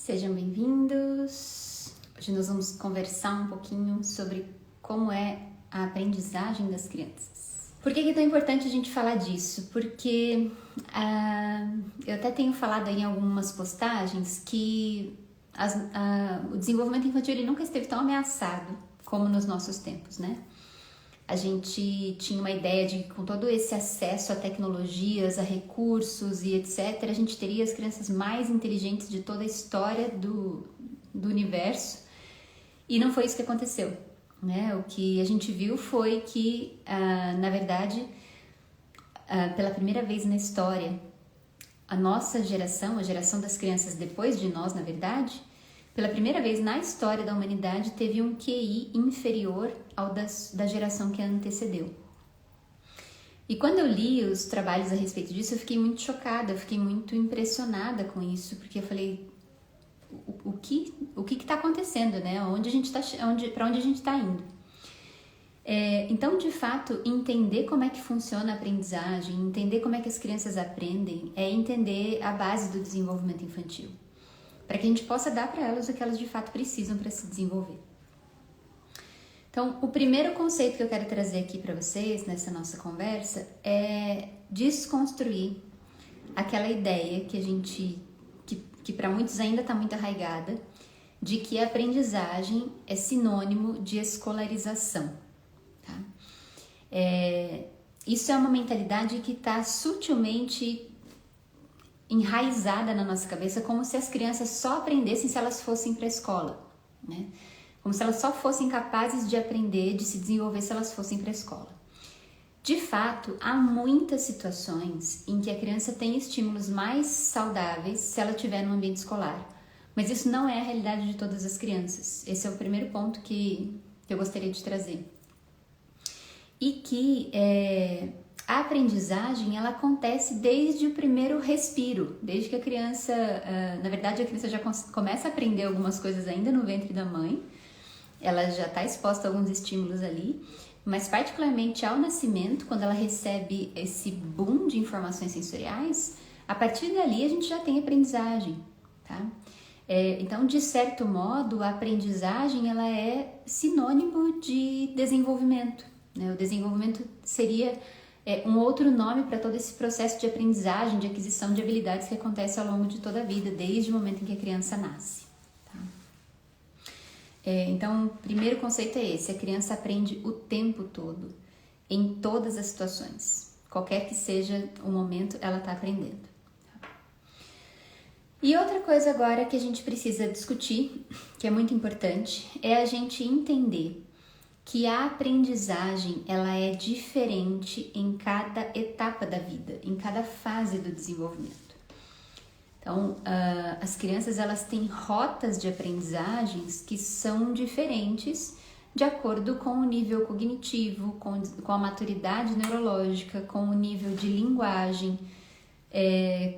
Sejam bem-vindos! Hoje nós vamos conversar um pouquinho sobre como é a aprendizagem das crianças. Por que é tão importante a gente falar disso? Porque eu até tenho falado aí em algumas postagens que o desenvolvimento infantil ele nunca esteve tão ameaçado como nos nossos tempos, né? A gente tinha uma ideia de que com todo esse acesso a tecnologias, a recursos e etc., a gente teria as crianças mais inteligentes de toda a história do universo, e não foi isso que aconteceu, né? O que a gente viu foi que, na verdade, pela primeira vez na história, a nossa geração, a geração das crianças depois de nós, na verdade, pela primeira vez na história da humanidade, teve um QI inferior ao da geração que a antecedeu. E quando eu li os trabalhos a respeito disso, eu fiquei muito chocada, eu fiquei muito impressionada com isso, porque eu falei, o que está acontecendo, né? Para onde a gente está indo? Então, de fato, entender como é que funciona a aprendizagem, entender como é que as crianças aprendem, é entender a base do desenvolvimento infantil, para que a gente possa dar para elas o que elas de fato precisam para se desenvolver. Então, o primeiro conceito que eu quero trazer aqui para vocês nessa nossa conversa é desconstruir aquela ideia que para muitos ainda está muito arraigada, de que a aprendizagem é sinônimo de escolarização. Tá? Isso é uma mentalidade que está sutilmente enraizada na nossa cabeça, como se as crianças só aprendessem se elas fossem para a escola, né? Como se elas só fossem capazes de aprender, de se desenvolver se elas fossem para a escola. De fato, há muitas situações em que a criança tem estímulos mais saudáveis se ela estiver no ambiente escolar, mas isso não é a realidade de todas as crianças. Esse é o primeiro ponto que eu gostaria de trazer. E que a aprendizagem, ela acontece desde o primeiro respiro, desde que a criança, na verdade a criança já começa a aprender algumas coisas ainda no ventre da mãe, ela já está exposta a alguns estímulos ali, mas particularmente ao nascimento, quando ela recebe esse boom de informações sensoriais, a partir dali a gente já tem aprendizagem, tá? Então, de certo modo, a aprendizagem ela é sinônimo de desenvolvimento, né? O desenvolvimento seria um outro nome para todo esse processo de aprendizagem, de aquisição de habilidades que acontece ao longo de toda a vida, desde o momento em que a criança nasce. Tá? Então, o primeiro conceito é esse: a criança aprende o tempo todo, em todas as situações. Qualquer que seja o momento, ela está aprendendo. Tá? E outra coisa agora que a gente precisa discutir, que é muito importante, é a gente entender que a aprendizagem ela é diferente em cada etapa da vida, em cada fase do desenvolvimento. Então, as crianças elas têm rotas de aprendizagens que são diferentes de acordo com o nível cognitivo, com a maturidade neurológica, com o nível de linguagem,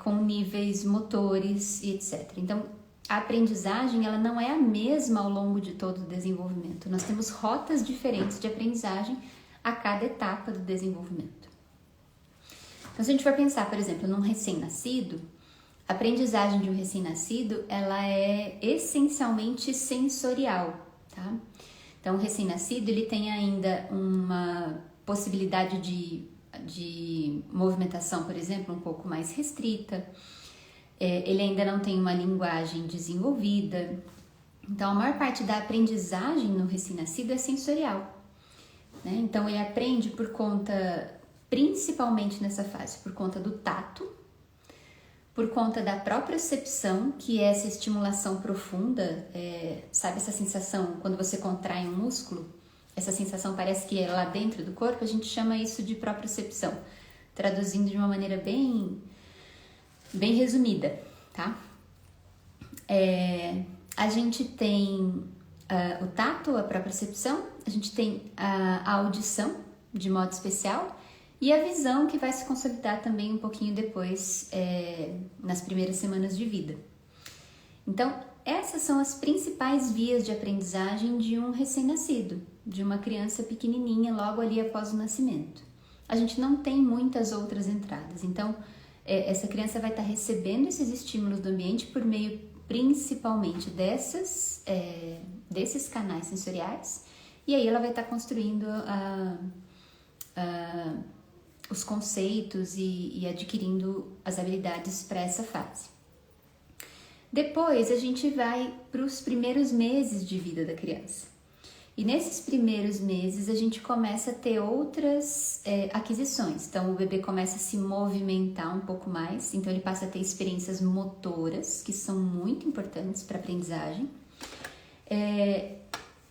com níveis motores e etc. Então, a aprendizagem ela não é a mesma ao longo de todo o desenvolvimento. Nós temos rotas diferentes de aprendizagem a cada etapa do desenvolvimento. Então, se a gente for pensar, por exemplo, num recém-nascido, a aprendizagem de um recém-nascido ela é essencialmente sensorial, tá? Então, o recém-nascido ele tem ainda uma possibilidade de movimentação, por exemplo, um pouco mais restrita. Ele ainda não tem uma linguagem desenvolvida. Então, a maior parte da aprendizagem no recém-nascido é sensorial, né? Então, ele aprende por conta, principalmente nessa fase, por conta do tato, por conta da propriocepção, que é essa estimulação profunda. Sabe essa sensação quando você contrai um músculo? Essa sensação parece que é lá dentro do corpo, a gente chama isso de propriocepção, traduzindo de uma maneira bem resumida, tá? A gente tem o tato, a propriocepção, a gente tem a audição, de modo especial, e a visão, que vai se consolidar também um pouquinho depois, nas primeiras semanas de vida. Então, essas são as principais vias de aprendizagem de um recém-nascido, de uma criança pequenininha logo ali após o nascimento. A gente não tem muitas outras entradas, então essa criança vai estar recebendo esses estímulos do ambiente por meio principalmente desses canais sensoriais, e aí ela vai estar construindo os conceitos e adquirindo as habilidades para essa fase. Depois a gente vai para os primeiros meses de vida da criança. E nesses primeiros meses a gente começa a ter outras aquisições. Então o bebê começa a se movimentar um pouco mais, então ele passa a ter experiências motoras, que são muito importantes para a aprendizagem.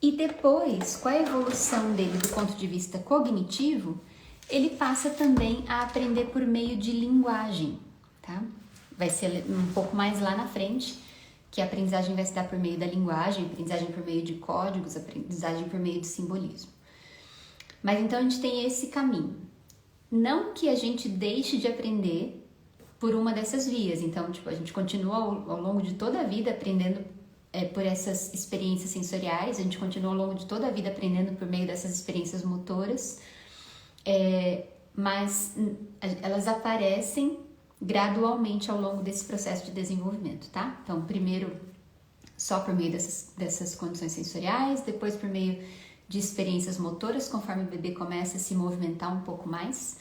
E depois, com a evolução dele do ponto de vista cognitivo, ele passa também a aprender por meio de linguagem, tá? Vai ser um pouco mais lá na frente, que a aprendizagem vai se dar por meio da linguagem, aprendizagem por meio de códigos, aprendizagem por meio de simbolismo. Mas então a gente tem esse caminho. Não que a gente deixe de aprender por uma dessas vias. Então, tipo, a gente continua ao longo de toda a vida aprendendo por essas experiências sensoriais, a gente continua ao longo de toda a vida aprendendo por meio dessas experiências motoras, mas elas aparecem gradualmente ao longo desse processo de desenvolvimento, tá? Então, primeiro só por meio dessas condições sensoriais, depois por meio de experiências motoras, conforme o bebê começa a se movimentar um pouco mais,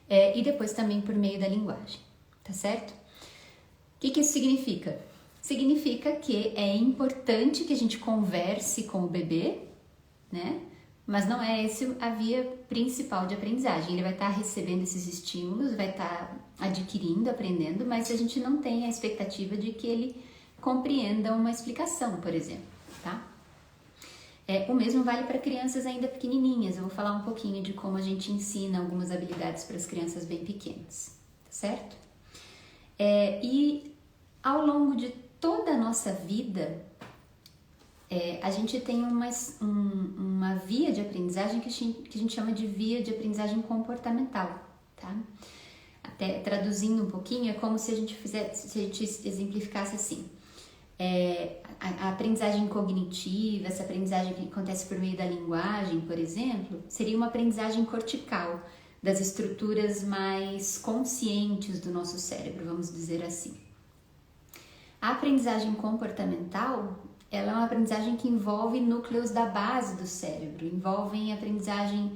e depois também por meio da linguagem, tá certo? O que isso significa? Significa que é importante que a gente converse com o bebê, né? Mas não é essa a via principal de aprendizagem. Ele vai estar recebendo esses estímulos, vai estar adquirindo, aprendendo, mas a gente não tem a expectativa de que ele compreenda uma explicação, por exemplo, tá? O mesmo vale para crianças ainda pequenininhas. Eu vou falar um pouquinho de como a gente ensina algumas habilidades para as crianças bem pequenas, tá certo? E ao longo de toda a nossa vida, a gente tem uma via de aprendizagem que a gente chama de via de aprendizagem comportamental, tá? Até traduzindo um pouquinho, é como se a gente exemplificasse assim. A aprendizagem cognitiva, essa aprendizagem que acontece por meio da linguagem, por exemplo, seria uma aprendizagem cortical, das estruturas mais conscientes do nosso cérebro, vamos dizer assim. A aprendizagem comportamental, ela é uma aprendizagem que envolve núcleos da base do cérebro, envolvem aprendizagem,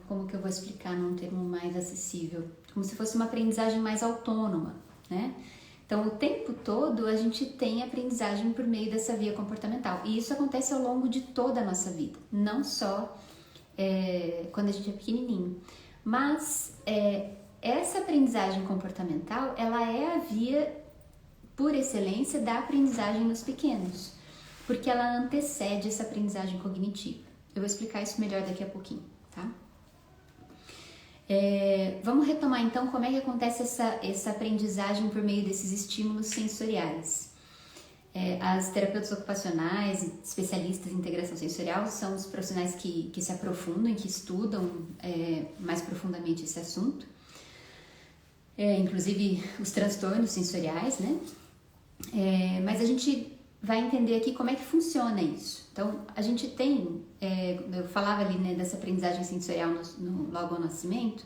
como que eu vou explicar num termo mais acessível? Como se fosse uma aprendizagem mais autônoma, né? Então, o tempo todo a gente tem aprendizagem por meio dessa via comportamental, e isso acontece ao longo de toda a nossa vida, não só quando a gente é pequenininho, mas essa aprendizagem comportamental, ela é a via por excelência da aprendizagem nos pequenos, porque ela antecede essa aprendizagem cognitiva. Eu vou explicar isso melhor daqui a pouquinho, tá? Vamos retomar então como é que acontece essa aprendizagem por meio desses estímulos sensoriais. As terapeutas ocupacionais, especialistas em integração sensorial, são os profissionais que se aprofundam, que estudam mais profundamente esse assunto, inclusive os transtornos sensoriais, né? Mas a gente vai entender aqui como é que funciona isso. Então, a gente tem, eu falava ali, né, dessa aprendizagem sensorial logo ao nascimento,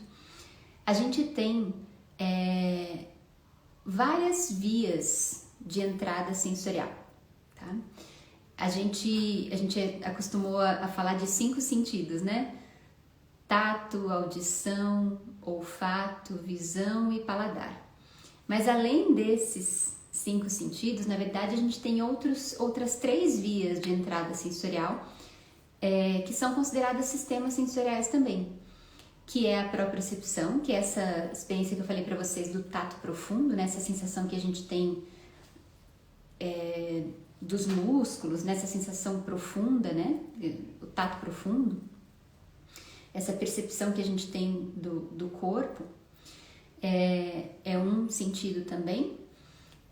a gente tem várias vias de entrada sensorial, tá? A gente acostumou a falar de 5 sentidos, né? Tato, audição, olfato, visão e paladar. Mas além desses 5 sentidos, na verdade a gente tem outras 3 vias de entrada sensorial, que são consideradas sistemas sensoriais também, que é a propriocepção, que é essa experiência que eu falei para vocês do tato profundo, né? Essa sensação que a gente tem dos músculos, né? Essa sensação profunda, né? O tato profundo, essa percepção que a gente tem do corpo, é um sentido também.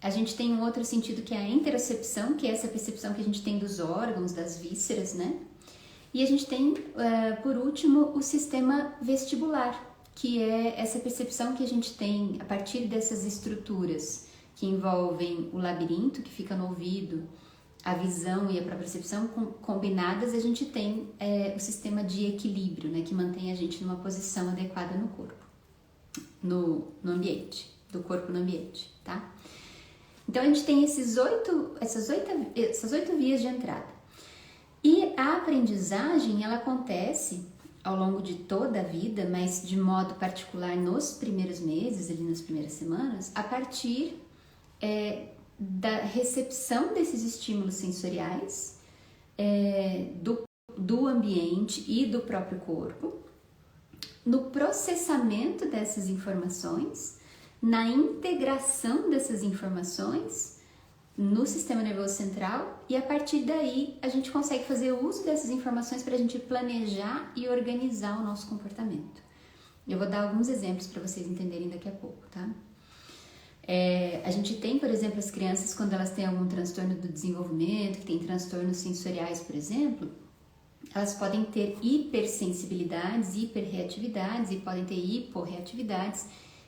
A gente tem um outro sentido que é a interocepção, que é essa percepção que a gente tem dos órgãos, das vísceras, né? E a gente tem, por último, o sistema vestibular, que é essa percepção que a gente tem a partir dessas estruturas que envolvem o labirinto, que fica no ouvido, a visão e a propriocepção combinadas, a gente tem o sistema de equilíbrio, né? Que mantém a gente numa posição adequada no corpo, no ambiente, do corpo no ambiente, tá? Então a gente tem essas oito vias de entrada. E a aprendizagem, ela acontece ao longo de toda a vida, mas de modo particular nos primeiros meses, ali nas primeiras semanas, a partir da recepção desses estímulos sensoriais, do ambiente e do próprio corpo, no processamento dessas informações, na integração dessas informações no sistema nervoso central, e a partir daí a gente consegue fazer uso dessas informações para a gente planejar e organizar o nosso comportamento. Eu vou dar alguns exemplos para vocês entenderem daqui a pouco, tá? A gente tem, por exemplo, as crianças quando elas têm algum transtorno do desenvolvimento, que tem transtornos sensoriais, por exemplo, elas podem ter hipersensibilidades, hiperreatividades e podem ter hiporreatividades,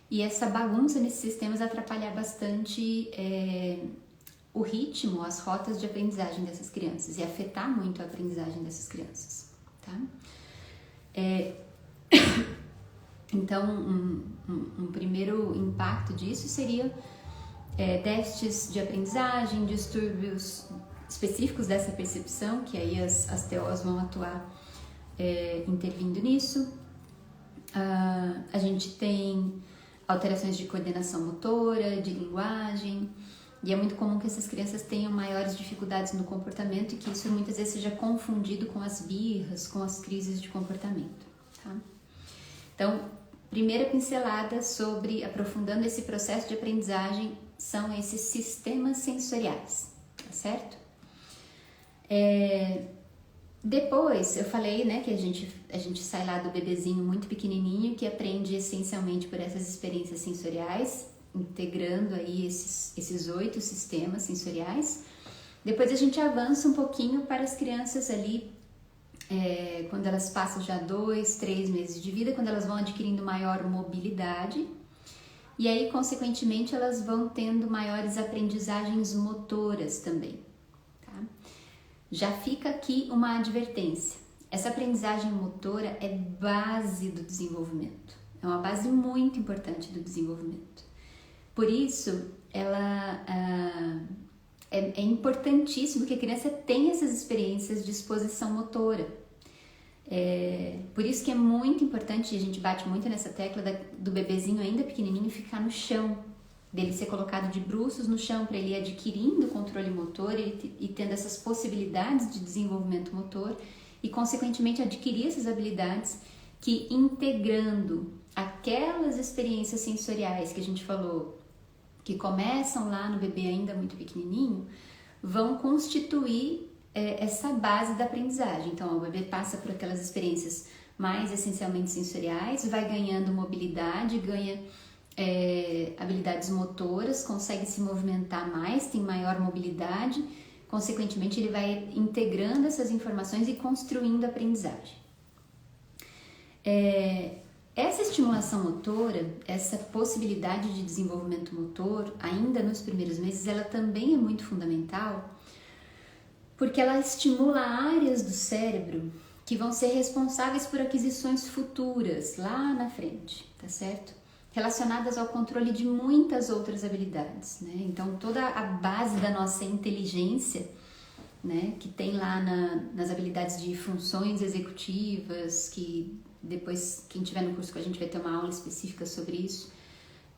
e essa bagunça nesses sistemas atrapalhar bastante o ritmo, as rotas de aprendizagem dessas crianças e afetar muito a aprendizagem dessas crianças, tá? Então, um primeiro impacto disso seria déficits de aprendizagem, distúrbios específicos dessa percepção, que aí as TOs vão atuar intervindo nisso. A gente tem alterações de coordenação motora, de linguagem, e é muito comum que essas crianças tenham maiores dificuldades no comportamento e que isso muitas vezes seja confundido com as birras, com as crises de comportamento, tá? Então, primeira pincelada sobre aprofundando esse processo de aprendizagem são esses sistemas sensoriais, tá certo? Depois eu falei, né, que a gente sai lá do bebezinho muito pequenininho que aprende essencialmente por essas experiências sensoriais, integrando aí esses 8 sistemas sensoriais. Depois a gente avança um pouquinho para as crianças ali, quando elas passam já 2, 3 meses de vida, quando elas vão adquirindo maior mobilidade, e aí, consequentemente, elas vão tendo maiores aprendizagens motoras também, tá? Já fica aqui uma advertência. Essa aprendizagem motora é base do desenvolvimento, é uma base muito importante do desenvolvimento. Por isso, ela é importantíssimo que a criança tenha essas experiências de exposição motora. Por isso que é muito importante, a gente bate muito nessa tecla do bebezinho ainda pequenininho ficar no chão, dele ser colocado de bruços no chão para ele ir adquirindo controle motor e tendo essas possibilidades de desenvolvimento motor e, consequentemente, adquirir essas habilidades que, integrando aquelas experiências sensoriais que a gente falou, que começam lá no bebê ainda muito pequenininho, vão constituir essa base da aprendizagem. Então, o bebê passa por aquelas experiências mais essencialmente sensoriais, vai ganhando mobilidade, ganha habilidades motoras, consegue se movimentar mais, tem maior mobilidade, consequentemente ele vai integrando essas informações e construindo a aprendizagem. Essa estimulação motora, essa possibilidade de desenvolvimento motor, ainda nos primeiros meses, ela também é muito fundamental, porque ela estimula áreas do cérebro que vão ser responsáveis por aquisições futuras, lá na frente, tá certo? Relacionadas ao controle de muitas outras habilidades, né? Então, toda a base da nossa inteligência, né, que tem lá nas habilidades de funções executivas, que depois, quem tiver no curso com a gente vai ter uma aula específica sobre isso.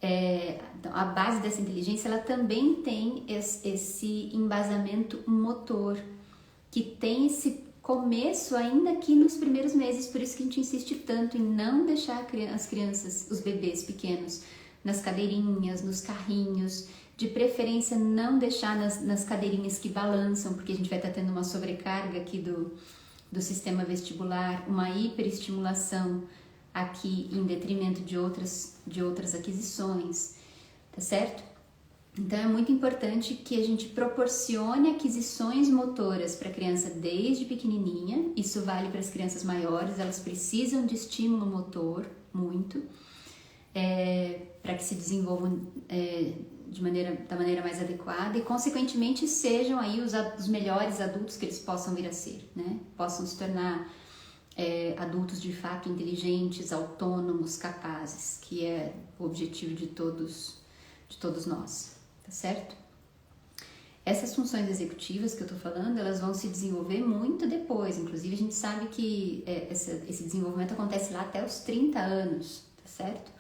Então, a base dessa inteligência, ela também tem esse embasamento motor, que tem esse começo ainda aqui nos primeiros meses, por isso que a gente insiste tanto em não deixar as crianças, os bebês pequenos, nas cadeirinhas, nos carrinhos, de preferência não deixar nas cadeirinhas que balançam, porque a gente vai estar tendo uma sobrecarga aqui do sistema vestibular, uma hiperestimulação aqui em detrimento de outras aquisições, tá certo? Então é muito importante que a gente proporcione aquisições motoras para a criança desde pequenininha. Isso vale para as crianças maiores, elas precisam de estímulo motor muito, para que se desenvolvam da maneira mais adequada e, consequentemente, sejam aí os melhores adultos que eles possam vir a ser, né? Possam se tornar adultos de fato inteligentes, autônomos, capazes, que é o objetivo de todos nós, tá certo? essas funções executivas que eu tô falando, elas vão se desenvolver muito depois. Inclusive, a gente sabe que esse desenvolvimento acontece lá até os 30 anos, tá certo?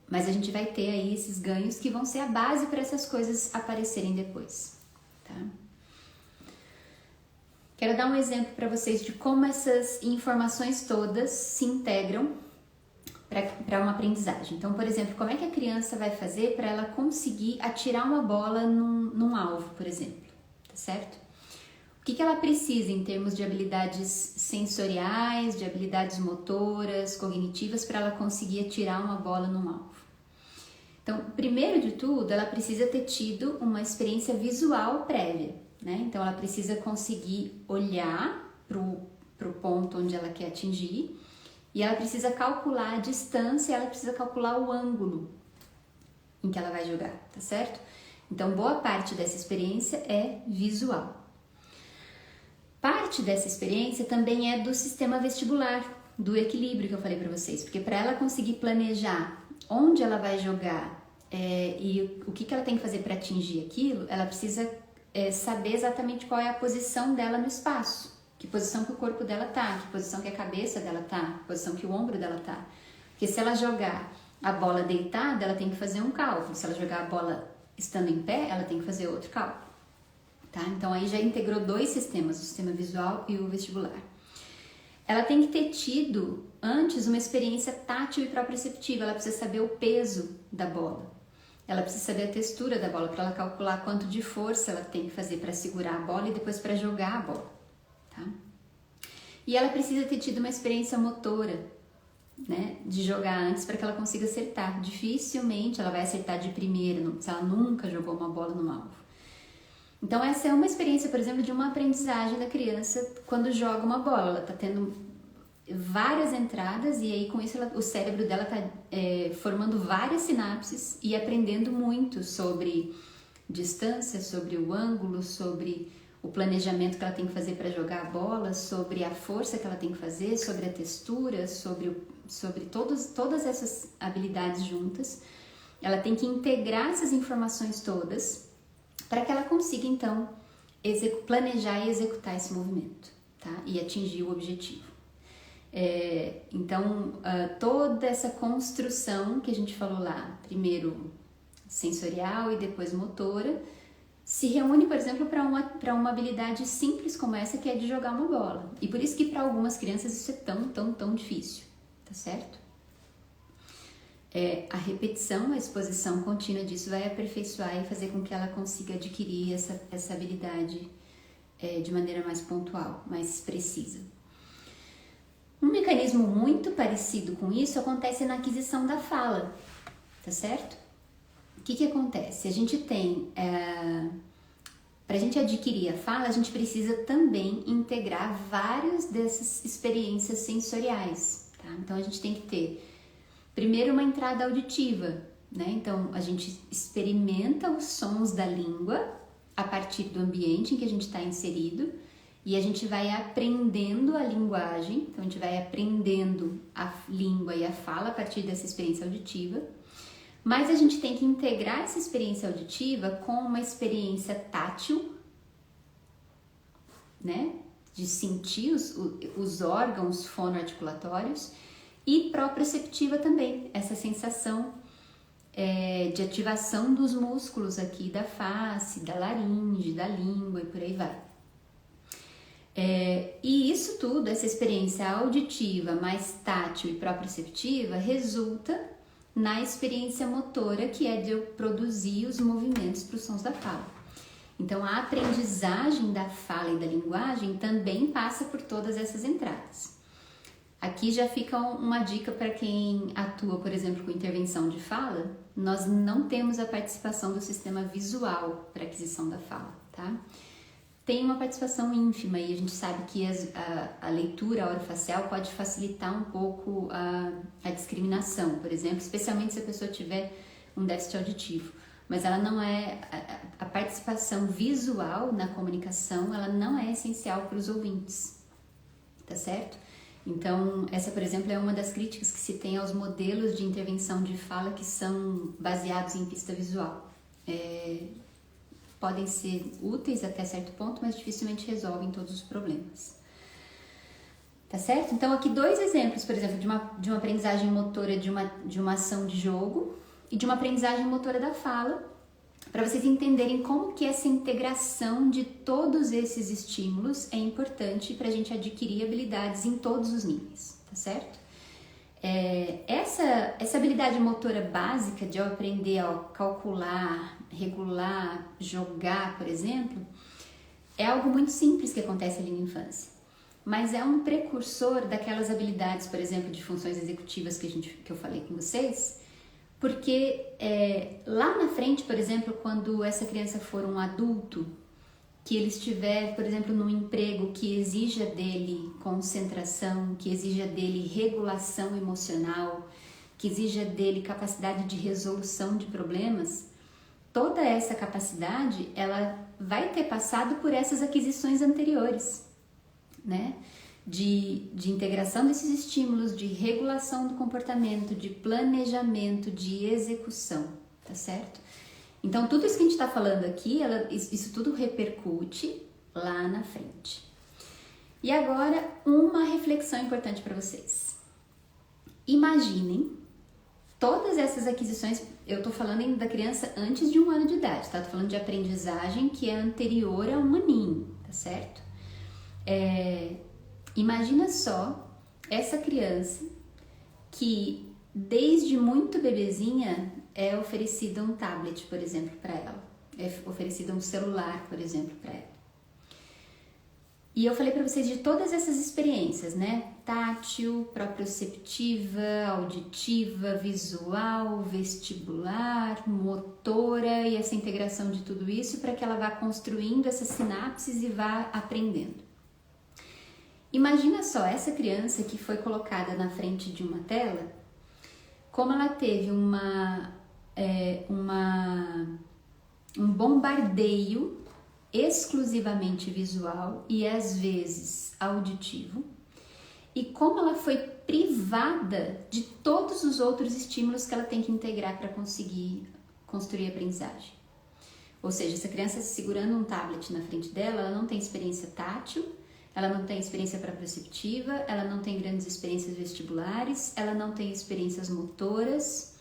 Mas a gente vai ter aí esses ganhos que vão ser a base para essas coisas aparecerem depois, tá? Quero dar um exemplo para vocês de como essas informações todas se integram para uma aprendizagem. Então, por exemplo, como é que a criança vai fazer para ela conseguir atirar uma bola num alvo, por exemplo, tá certo? O que ela precisa em termos de habilidades sensoriais, de habilidades motoras, cognitivas, para ela conseguir atirar uma bola num alvo? Então, primeiro de tudo, ela precisa ter tido uma experiência visual prévia, né? Então, ela precisa conseguir olhar pro ponto onde ela quer atingir, e ela precisa calcular a distância, ela precisa calcular o ângulo em que ela vai jogar, tá certo? Então, boa parte dessa experiência é visual. Parte dessa experiência também é do sistema vestibular, do equilíbrio que eu falei para vocês, porque para ela conseguir planejar onde ela vai jogar e o que ela tem que fazer para atingir aquilo, ela precisa saber exatamente qual é a posição dela no espaço. Que posição que o corpo dela tá, que posição que a cabeça dela tá, que posição que o ombro dela tá. Porque se ela jogar a bola deitada, ela tem que fazer um cálculo. Se ela jogar a bola estando em pé, ela tem que fazer outro cálculo. Tá? Então aí já integrou dois sistemas, o sistema visual e o vestibular. Ela tem que ter tido antes uma experiência tátil e proprioceptiva, ela precisa saber o peso da bola. Ela precisa saber a textura da bola para ela calcular quanto de força ela tem que fazer para segurar a bola e depois para jogar a bola. Tá? E ela precisa ter tido uma experiência motora, né, de jogar antes para que ela consiga acertar. Dificilmente ela vai acertar de primeira, se ela nunca jogou uma bola no alvo. Então essa é uma experiência, por exemplo, de uma aprendizagem da criança quando joga uma bola. Ela está tendo várias entradas e aí com isso o cérebro dela está formando várias sinapses e aprendendo muito sobre distância, sobre o ângulo, sobre o planejamento que ela tem que fazer para jogar a bola, sobre a força que ela tem que fazer, sobre a textura, sobre todas essas habilidades juntas. Ela tem que integrar essas informações todas para que ela consiga, então, planejar e executar esse movimento, tá? E atingir o objetivo. Então, toda essa construção que a gente falou lá, primeiro sensorial e depois motora, se reúne, por exemplo, para uma habilidade simples como essa, que é de jogar uma bola. E por isso que para algumas crianças isso é tão difícil, tá certo? A repetição, a exposição contínua disso vai aperfeiçoar e fazer com que ela consiga adquirir essa habilidade de maneira mais pontual, mais precisa. Um mecanismo muito parecido com isso acontece na aquisição da fala, tá certo? O que acontece? A gente tem, para a gente adquirir a fala, a gente precisa também integrar várias dessas experiências sensoriais, tá? Então a gente tem que ter, primeiro, uma entrada auditiva, né? Então a gente experimenta os sons da língua a partir do ambiente em que a gente está inserido e a gente vai aprendendo a linguagem, então a gente vai aprendendo a língua e a fala a partir dessa experiência auditiva. Mas a gente tem que integrar essa experiência auditiva com uma experiência tátil, né? De sentir os órgãos fonoarticulatórios e proprioceptiva também, essa sensação de ativação dos músculos aqui da face, da laringe, da língua e por aí vai. E isso tudo, essa experiência auditiva mais tátil e proprioceptiva, resulta na experiência motora, que é de eu produzir os movimentos para os sons da fala. Então, a aprendizagem da fala e da linguagem também passa por todas essas entradas. Aqui já fica uma dica para quem atua, por exemplo, com intervenção de fala. Nós não temos a participação do sistema visual para aquisição da fala, tá? Tem uma participação ínfima e a gente sabe que a leitura orofacial pode facilitar um pouco a discriminação, por exemplo, especialmente se a pessoa tiver um déficit auditivo. Mas ela não é, a participação visual na comunicação, ela não é essencial para os ouvintes, tá certo? Então, essa, por exemplo, é uma das críticas que se tem aos modelos de intervenção de fala que são baseados em pista visual. podem ser úteis até certo ponto, mas dificilmente resolvem todos os problemas. Tá certo? Então aqui 2 exemplos, por exemplo, de uma aprendizagem motora de uma ação de jogo e de uma aprendizagem motora da fala, para vocês entenderem como que essa integração de todos esses estímulos é importante para a gente adquirir habilidades em todos os níveis, tá certo? Essa habilidade motora básica de eu aprender a calcular, regular, jogar, por exemplo, é algo muito simples que acontece ali na infância, mas é um precursor daquelas habilidades, por exemplo, de funções executivas que eu falei com vocês, porque lá na frente, por exemplo, quando essa criança for um adulto, que ele estiver, por exemplo, num emprego que exija dele concentração, que exija dele regulação emocional, que exija dele capacidade de resolução de problemas, toda essa capacidade, ela vai ter passado por essas aquisições anteriores, né? De integração desses estímulos, de regulação do comportamento, de planejamento, de execução, tá certo? Então, tudo isso que a gente está falando aqui, isso tudo repercute lá na frente. E agora, uma reflexão importante para vocês. Imaginem todas essas aquisições, eu tô falando ainda da criança antes de 1 ano de idade, tá? Tô falando de aprendizagem que é anterior a 1 aninho, tá certo? Imagina só essa criança que desde muito bebezinha é oferecida um tablet, por exemplo, para ela. É oferecida um celular, por exemplo, para ela. E eu falei para vocês de todas essas experiências, né? Tátil, proprioceptiva, auditiva, visual, vestibular, motora e essa integração de tudo isso para que ela vá construindo essas sinapses e vá aprendendo. Imagina só essa criança que foi colocada na frente de uma tela, como ela teve um bombardeio exclusivamente visual e às vezes auditivo, e como ela foi privada de todos os outros estímulos que ela tem que integrar para conseguir construir a aprendizagem. Ou seja, essa criança segurando um tablet na frente dela, ela não tem experiência tátil, ela não tem experiência proprioceptiva, ela não tem grandes experiências vestibulares, ela não tem experiências motoras.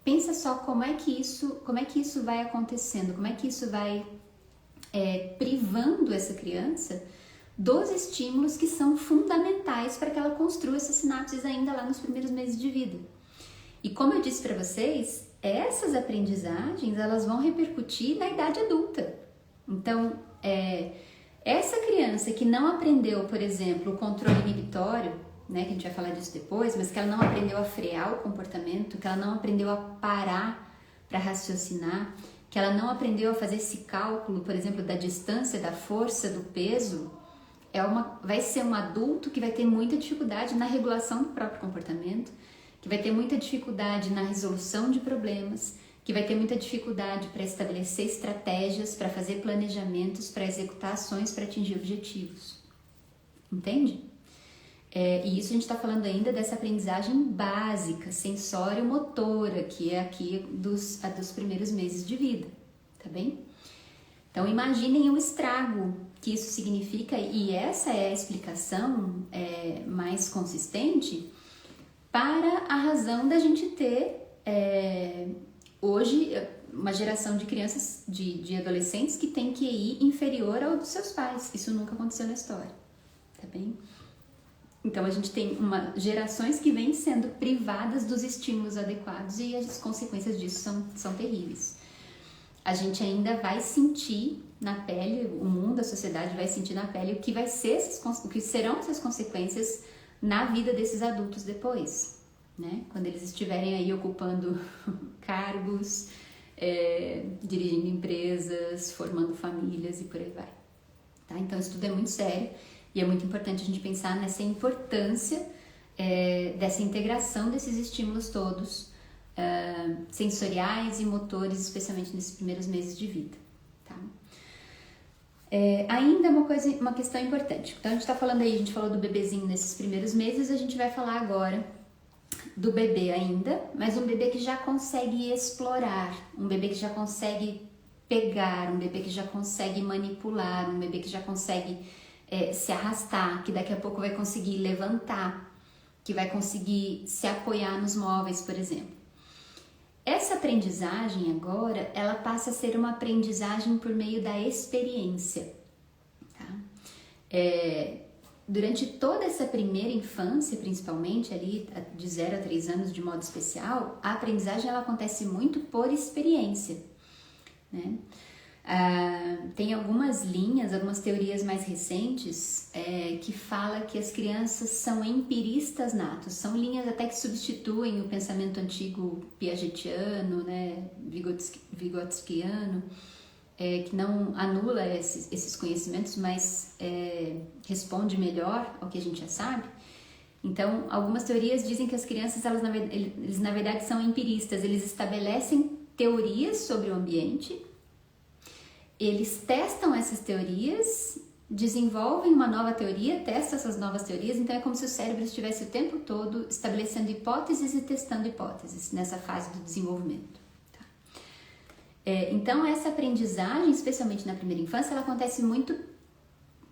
Pensa só como é que isso vai acontecendo, como é que isso vai privando essa criança dos estímulos que são fundamentais para que ela construa essas sinapses ainda lá nos primeiros meses de vida. E como eu disse para vocês, essas aprendizagens elas vão repercutir na idade adulta. Então, essa criança que não aprendeu, por exemplo, o controle inibitório, né, que a gente vai falar disso depois, mas que ela não aprendeu a frear o comportamento, que ela não aprendeu a parar para raciocinar, que ela não aprendeu a fazer esse cálculo, por exemplo, da distância, da força, do peso, vai ser um adulto que vai ter muita dificuldade na regulação do próprio comportamento, que vai ter muita dificuldade na resolução de problemas, que vai ter muita dificuldade para estabelecer estratégias, para fazer planejamentos, para executar ações, para atingir objetivos. Entende? E isso a gente está falando ainda dessa aprendizagem básica, sensório-motora, que é aqui dos primeiros meses de vida, tá bem? Então imaginem o estrago que isso significa, e essa é a explicação mais consistente para a razão da gente ter hoje uma geração de crianças, de adolescentes que tem QI inferior ao dos seus pais. Isso nunca aconteceu na história, tá bem? Então a gente tem gerações que vêm sendo privadas dos estímulos adequados e as consequências disso são terríveis. A gente ainda vai sentir na pele, o mundo, a sociedade vai sentir na pele o que serão essas consequências na vida desses adultos depois, né? Quando eles estiverem aí ocupando cargos, dirigindo empresas, formando famílias e por aí vai. Tá? Então isso tudo é muito sério. E é muito importante a gente pensar nessa importância dessa integração desses estímulos todos, sensoriais e motores, especialmente nesses primeiros meses de vida. Tá? Ainda uma questão importante. Então a gente está falando aí, a gente falou do bebezinho nesses primeiros meses, a gente vai falar agora do bebê ainda, mas um bebê que já consegue explorar, um bebê que já consegue pegar, um bebê que já consegue manipular, um bebê que já consegue se arrastar, que daqui a pouco vai conseguir levantar, que vai conseguir se apoiar nos móveis, por exemplo. Essa aprendizagem agora, ela passa a ser uma aprendizagem por meio da experiência, tá? Durante toda essa primeira infância, principalmente ali de 0 a 3 anos de modo especial, a aprendizagem ela acontece muito por experiência, né? Tem algumas linhas, algumas teorias mais recentes que fala que as crianças são empiristas natos, são linhas até que substituem o pensamento antigo piagetiano, né, vigotskiano, que não anula esses conhecimentos, mas responde melhor ao que a gente já sabe. Então, algumas teorias dizem que as crianças, eles na verdade são empiristas, eles estabelecem teorias sobre o ambiente, eles testam essas teorias, desenvolvem uma nova teoria, testam essas novas teorias, então é como se o cérebro estivesse o tempo todo estabelecendo hipóteses e testando hipóteses nessa fase do desenvolvimento. Tá? Então essa aprendizagem, especialmente na primeira infância, ela acontece muito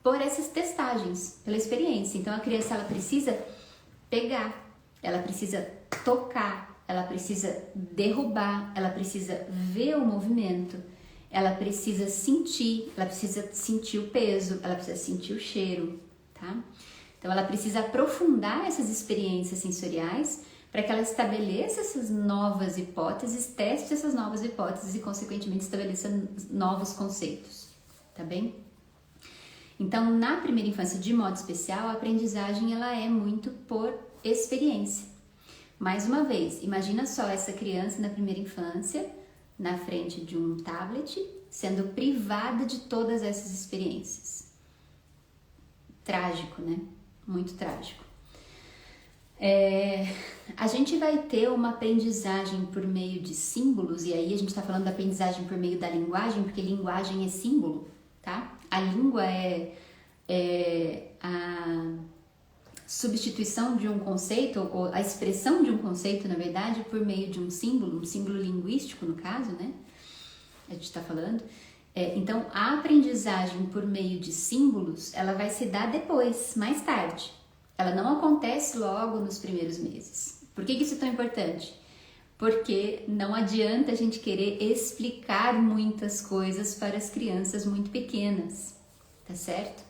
por essas testagens, pela experiência. Então a criança ela precisa pegar, ela precisa tocar, ela precisa derrubar, ela precisa ver o movimento, ela precisa sentir o peso, ela precisa sentir o cheiro, tá? Então ela precisa aprofundar essas experiências sensoriais para que ela estabeleça essas novas hipóteses, teste essas novas hipóteses e consequentemente estabeleça novos conceitos, tá bem? Então na primeira infância, de modo especial, a aprendizagem ela é muito por experiência. Mais uma vez, imagina só essa criança na primeira infância, na frente de um tablet, sendo privada de todas essas experiências. Trágico, né? Muito trágico. A gente vai ter uma aprendizagem por meio de símbolos, e aí a gente está falando da aprendizagem por meio da linguagem, porque linguagem é símbolo, tá? A língua é a substituição de um conceito, ou a expressão de um conceito, na verdade, por meio de um símbolo linguístico, no caso, né? A gente está falando. Então, a aprendizagem por meio de símbolos, ela vai se dar depois, mais tarde. Ela não acontece logo nos primeiros meses. Por que isso é tão importante? Porque não adianta a gente querer explicar muitas coisas para as crianças muito pequenas, tá certo?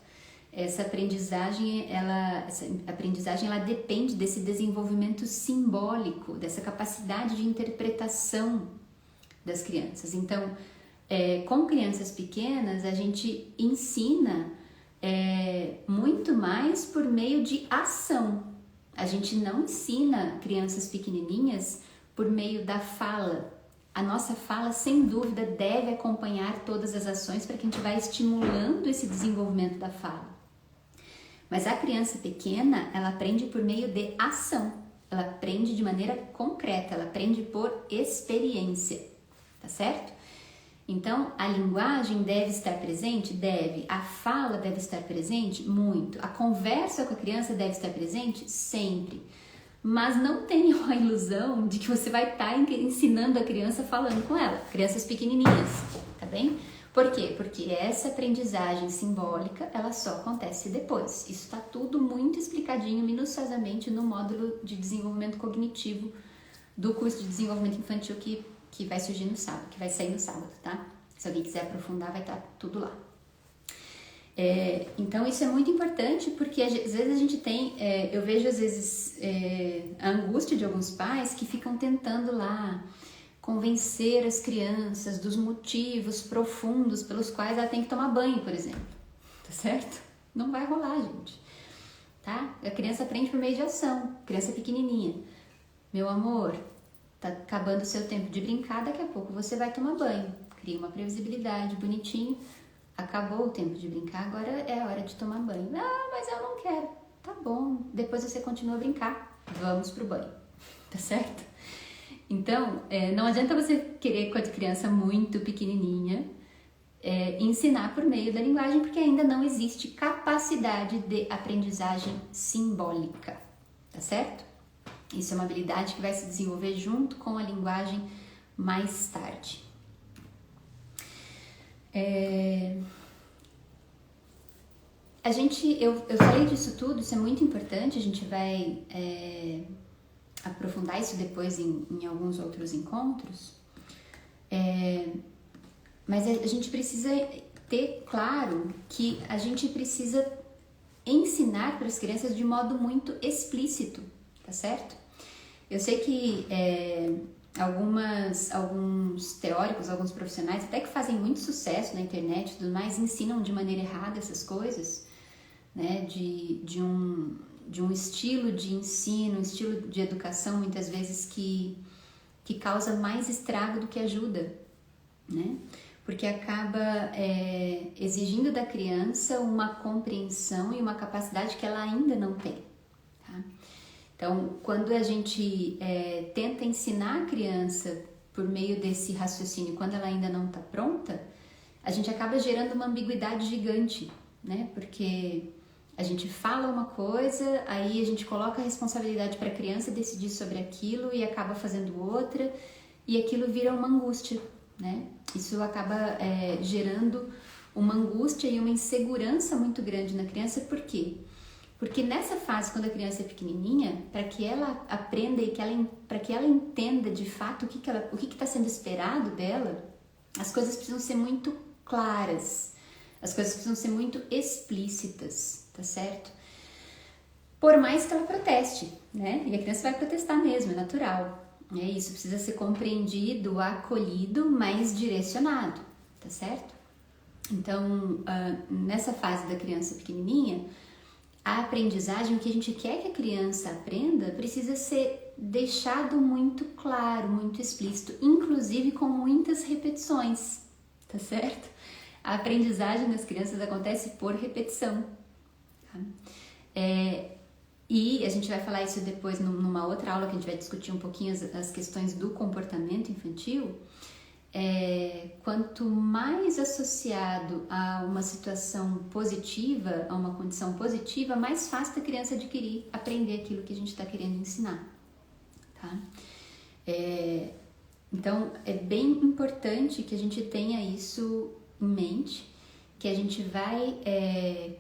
Essa aprendizagem ela depende desse desenvolvimento simbólico, dessa capacidade de interpretação das crianças. Então, com crianças pequenas, a gente ensina muito mais por meio de ação. A gente não ensina crianças pequenininhas por meio da fala. A nossa fala, sem dúvida, deve acompanhar todas as ações para que a gente vá estimulando esse desenvolvimento da fala. Mas a criança pequena, ela aprende por meio de ação, ela aprende de maneira concreta, ela aprende por experiência, tá certo? Então, a linguagem deve estar presente? Deve. A fala deve estar presente? Muito. A conversa com a criança deve estar presente? Sempre. Mas não tenham a ilusão de que você vai estar ensinando a criança falando com ela, crianças pequenininhas, tá bem? Por quê? Porque essa aprendizagem simbólica, ela só acontece depois. Isso está tudo muito explicadinho, minuciosamente, no módulo de desenvolvimento cognitivo do curso de desenvolvimento infantil que vai surgir no sábado, que vai sair no sábado, tá? Se alguém quiser aprofundar, vai estar tudo lá. Então, isso é muito importante, porque às vezes a gente tem, eu vejo às vezes a angústia de alguns pais que ficam tentando lá convencer as crianças dos motivos profundos pelos quais ela tem que tomar banho, por exemplo, tá certo? Não vai rolar, gente, tá? A criança aprende por meio de ação, criança pequenininha. Meu amor, tá acabando o seu tempo de brincar, daqui a pouco você vai tomar banho. Cria uma previsibilidade, bonitinho. Acabou o tempo de brincar, agora é a hora de tomar banho. Ah, mas eu não quero. Tá bom, depois você continua a brincar. Vamos pro banho, tá certo? Então, não adianta você querer com a criança muito pequenininha ensinar por meio da linguagem, porque ainda não existe capacidade de aprendizagem simbólica, tá certo? Isso é uma habilidade que vai se desenvolver junto com a linguagem mais tarde. Eu falei disso tudo, isso é muito importante, a gente vai aprofundar isso depois em alguns outros encontros, mas a gente precisa ter claro que a gente precisa ensinar para as crianças de modo muito explícito, tá certo? Eu sei que alguns teóricos, alguns profissionais, até que fazem muito sucesso na internet e tudo mais, ensinam de maneira errada essas coisas, né? De um estilo de ensino, um estilo de educação, muitas vezes, que causa mais estrago do que ajuda, né? Porque acaba exigindo da criança uma compreensão e uma capacidade que ela ainda não tem, tá? Então, quando a gente tenta ensinar a criança por meio desse raciocínio, quando ela ainda não está pronta, a gente acaba gerando uma ambiguidade gigante, né? Porque a gente fala uma coisa, aí a gente coloca a responsabilidade para a criança decidir sobre aquilo e acaba fazendo outra, e aquilo vira uma angústia, né? Isso acaba gerando uma angústia e uma insegurança muito grande na criança. Por quê? Porque nessa fase, quando a criança é pequenininha, para que ela aprenda e para que ela entenda de fato o que está sendo esperado dela, as coisas precisam ser muito claras, as coisas precisam ser muito explícitas, tá certo? Por mais que ela proteste, né? E a criança vai protestar mesmo, é natural. Isso precisa ser compreendido, acolhido, mas direcionado, tá certo? Então, nessa fase da criança pequenininha, a aprendizagem, o que a gente quer que a criança aprenda, precisa ser deixado muito claro, muito explícito, inclusive com muitas repetições, tá certo? A aprendizagem das crianças acontece por repetição, tá? E a gente vai falar isso depois numa outra aula, que a gente vai discutir um pouquinho as questões do comportamento infantil. Quanto mais associado a uma situação positiva, a uma condição positiva, mais fácil a criança adquirir, aprender aquilo que a gente está querendo ensinar, tá? Então, é bem importante que a gente tenha isso em mente, que a gente vai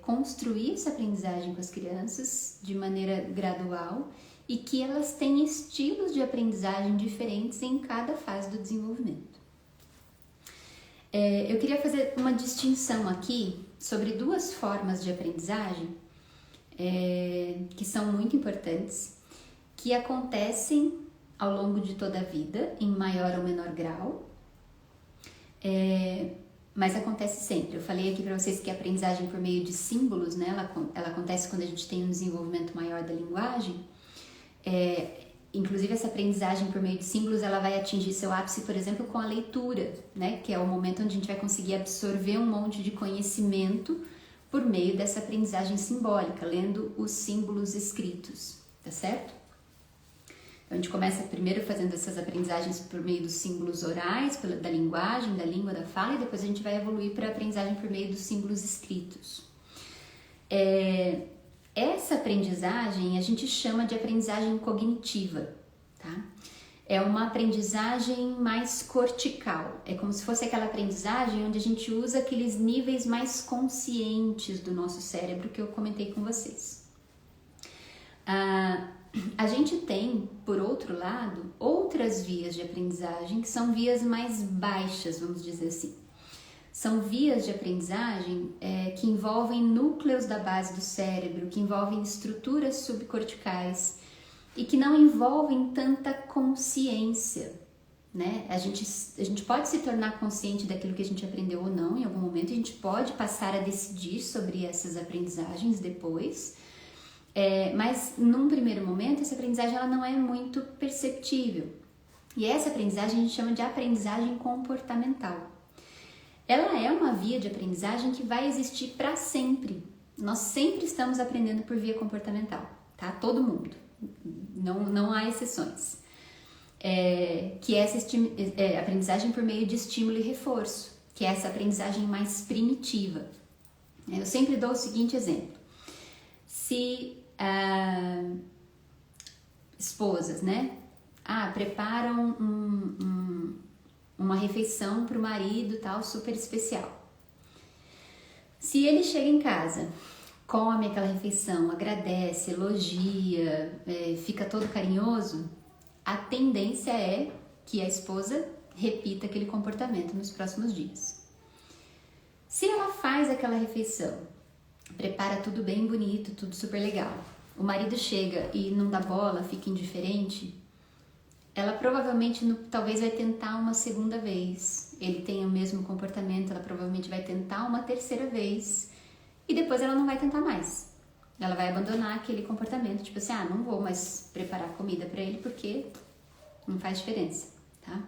construir essa aprendizagem com as crianças de maneira gradual e que elas têm estilos de aprendizagem diferentes em cada fase do desenvolvimento. Eu queria fazer uma distinção aqui sobre duas formas de aprendizagem que são muito importantes, que acontecem ao longo de toda a vida, em maior ou menor grau, mas acontece sempre. Eu falei aqui para vocês que a aprendizagem por meio de símbolos, né, ela acontece quando a gente tem um desenvolvimento maior da linguagem. Inclusive, essa aprendizagem por meio de símbolos, ela vai atingir seu ápice, por exemplo, com a leitura, né, que é o momento onde a gente vai conseguir absorver um monte de conhecimento por meio dessa aprendizagem simbólica, lendo os símbolos escritos, tá certo? Então, a gente começa primeiro fazendo essas aprendizagens por meio dos símbolos orais, da linguagem, da língua, da fala, e depois a gente vai evoluir para a aprendizagem por meio dos símbolos escritos. Essa aprendizagem a gente chama de aprendizagem cognitiva, tá? É uma aprendizagem mais cortical, é como se fosse aquela aprendizagem onde a gente usa aqueles níveis mais conscientes do nosso cérebro que eu comentei com vocês. A gente tem, por outro lado, outras vias de aprendizagem que são vias mais baixas, vamos dizer assim. São vias de aprendizagem que envolvem núcleos da base do cérebro, que envolvem estruturas subcorticais e que não envolvem tanta consciência, né? A gente pode se tornar consciente daquilo que a gente aprendeu ou não em algum momento, a gente pode passar a decidir sobre essas aprendizagens depois, mas num primeiro momento essa aprendizagem ela não é muito perceptível. E essa aprendizagem a gente chama de aprendizagem comportamental. Ela é uma via de aprendizagem que vai existir para sempre. Nós sempre estamos aprendendo por via comportamental, tá? Todo mundo, não há exceções. Que é essa aprendizagem por meio de estímulo e reforço, que é essa aprendizagem mais primitiva. Eu sempre dou o seguinte exemplo. Se esposas, né, preparam uma refeição para o marido, tal, super especial. Se ele chega em casa, come aquela refeição, agradece, elogia, fica todo carinhoso, a tendência é que a esposa repita aquele comportamento nos próximos dias. Se ela faz aquela refeição, prepara tudo bem bonito, tudo super legal, o marido chega e não dá bola, fica indiferente, ela provavelmente talvez vai tentar uma segunda vez, ele tem o mesmo comportamento, ela provavelmente vai tentar uma terceira vez e depois ela não vai tentar mais. Ela vai abandonar aquele comportamento, tipo assim, não vou mais preparar comida para ele porque não faz diferença, tá?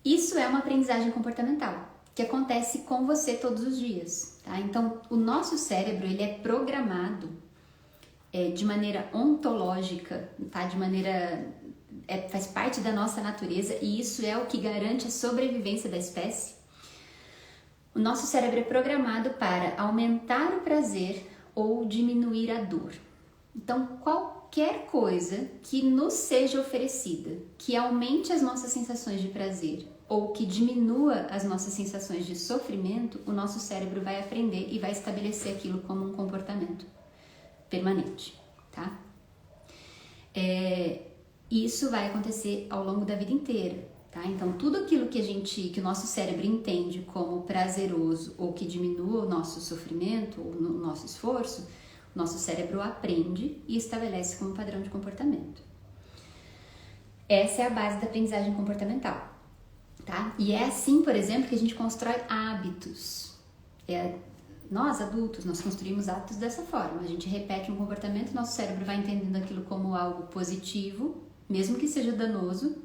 Isso é uma aprendizagem comportamental que acontece com você todos os dias, tá? Então, o nosso cérebro, ele é programado de maneira ontológica, tá? De maneira... faz parte da nossa natureza e isso é o que garante a sobrevivência da espécie. O nosso cérebro é programado para aumentar o prazer ou diminuir a dor. Então, qualquer coisa que nos seja oferecida, que aumente as nossas sensações de prazer ou que diminua as nossas sensações de sofrimento, o nosso cérebro vai aprender e vai estabelecer aquilo como um comportamento permanente, tá? Isso vai acontecer ao longo da vida inteira, tá? Então, tudo aquilo que o nosso cérebro entende como prazeroso ou que diminua o nosso sofrimento ou o nosso esforço, o nosso cérebro aprende e estabelece como padrão de comportamento. Essa é a base da aprendizagem comportamental, tá? E é assim, por exemplo, que a gente constrói hábitos. Nós, adultos, nós construímos hábitos dessa forma. A gente repete um comportamento, nosso cérebro vai entendendo aquilo como algo positivo, mesmo que seja danoso,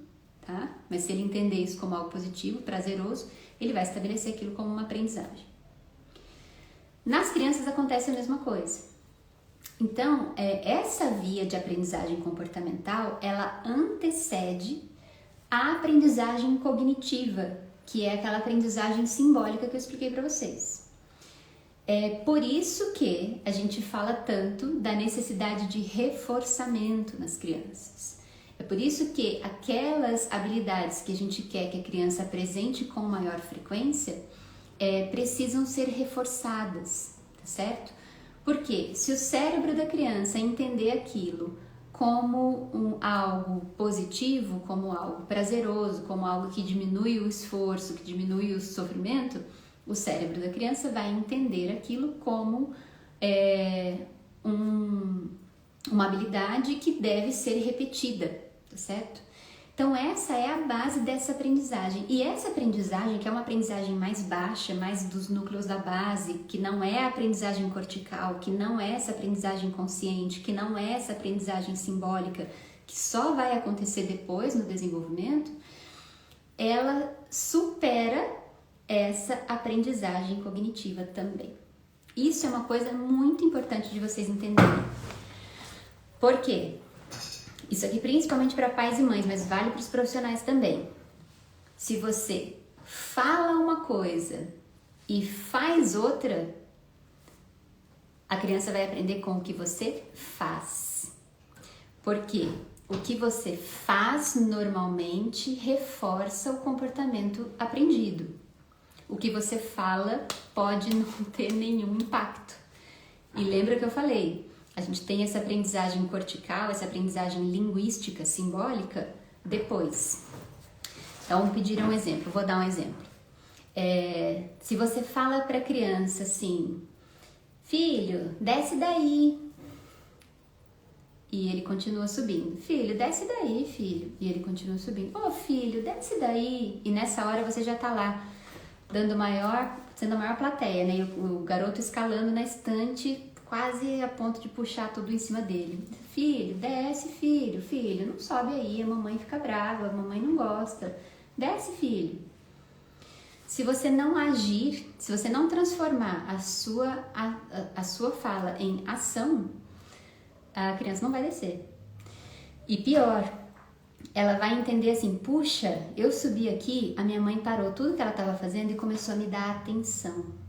tá? Mas se ele entender isso como algo positivo, prazeroso, ele vai estabelecer aquilo como uma aprendizagem. Nas crianças acontece a mesma coisa. Então, essa via de aprendizagem comportamental, ela antecede a aprendizagem cognitiva, que é aquela aprendizagem simbólica que eu expliquei para vocês. É por isso que a gente fala tanto da necessidade de reforçamento nas crianças. É por isso que aquelas habilidades que a gente quer que a criança apresente com maior frequência precisam ser reforçadas, tá certo? Porque se o cérebro da criança entender aquilo como algo positivo, como algo prazeroso, como algo que diminui o esforço, que diminui o sofrimento, o cérebro da criança vai entender aquilo como uma habilidade que deve ser repetida, tá certo? Então essa é a base dessa aprendizagem. E essa aprendizagem, que é uma aprendizagem mais baixa, mais dos núcleos da base, que não é a aprendizagem cortical, que não é essa aprendizagem consciente, que não é essa aprendizagem simbólica, que só vai acontecer depois no desenvolvimento, ela supera essa aprendizagem cognitiva também. Isso é uma coisa muito importante de vocês entenderem. Por quê? Isso aqui principalmente para pais e mães, mas vale para os profissionais também. Se você fala uma coisa e faz outra, a criança vai aprender com o que você faz. Porque o que você faz normalmente reforça o comportamento aprendido. O que você fala pode não ter nenhum impacto. E lembra que eu falei? A gente tem essa aprendizagem cortical, essa aprendizagem linguística, simbólica, depois. Então, pediram um exemplo, vou dar um exemplo. Se você fala para a criança assim, filho, desce daí. E ele continua subindo. Filho, desce daí, filho. E ele continua subindo. Ô, filho, desce daí. E nessa hora você já tá lá, sendo a maior plateia, né? E o garoto escalando na estante, quase a ponto de puxar tudo em cima dele. Filho, desce, filho, filho, não sobe aí, a mamãe fica brava, a mamãe não gosta. Desce, filho. Se você não agir, se você não transformar a sua fala em ação, a criança não vai descer. E pior, ela vai entender assim, puxa, eu subi aqui, a minha mãe parou tudo que ela estava fazendo e começou a me dar atenção.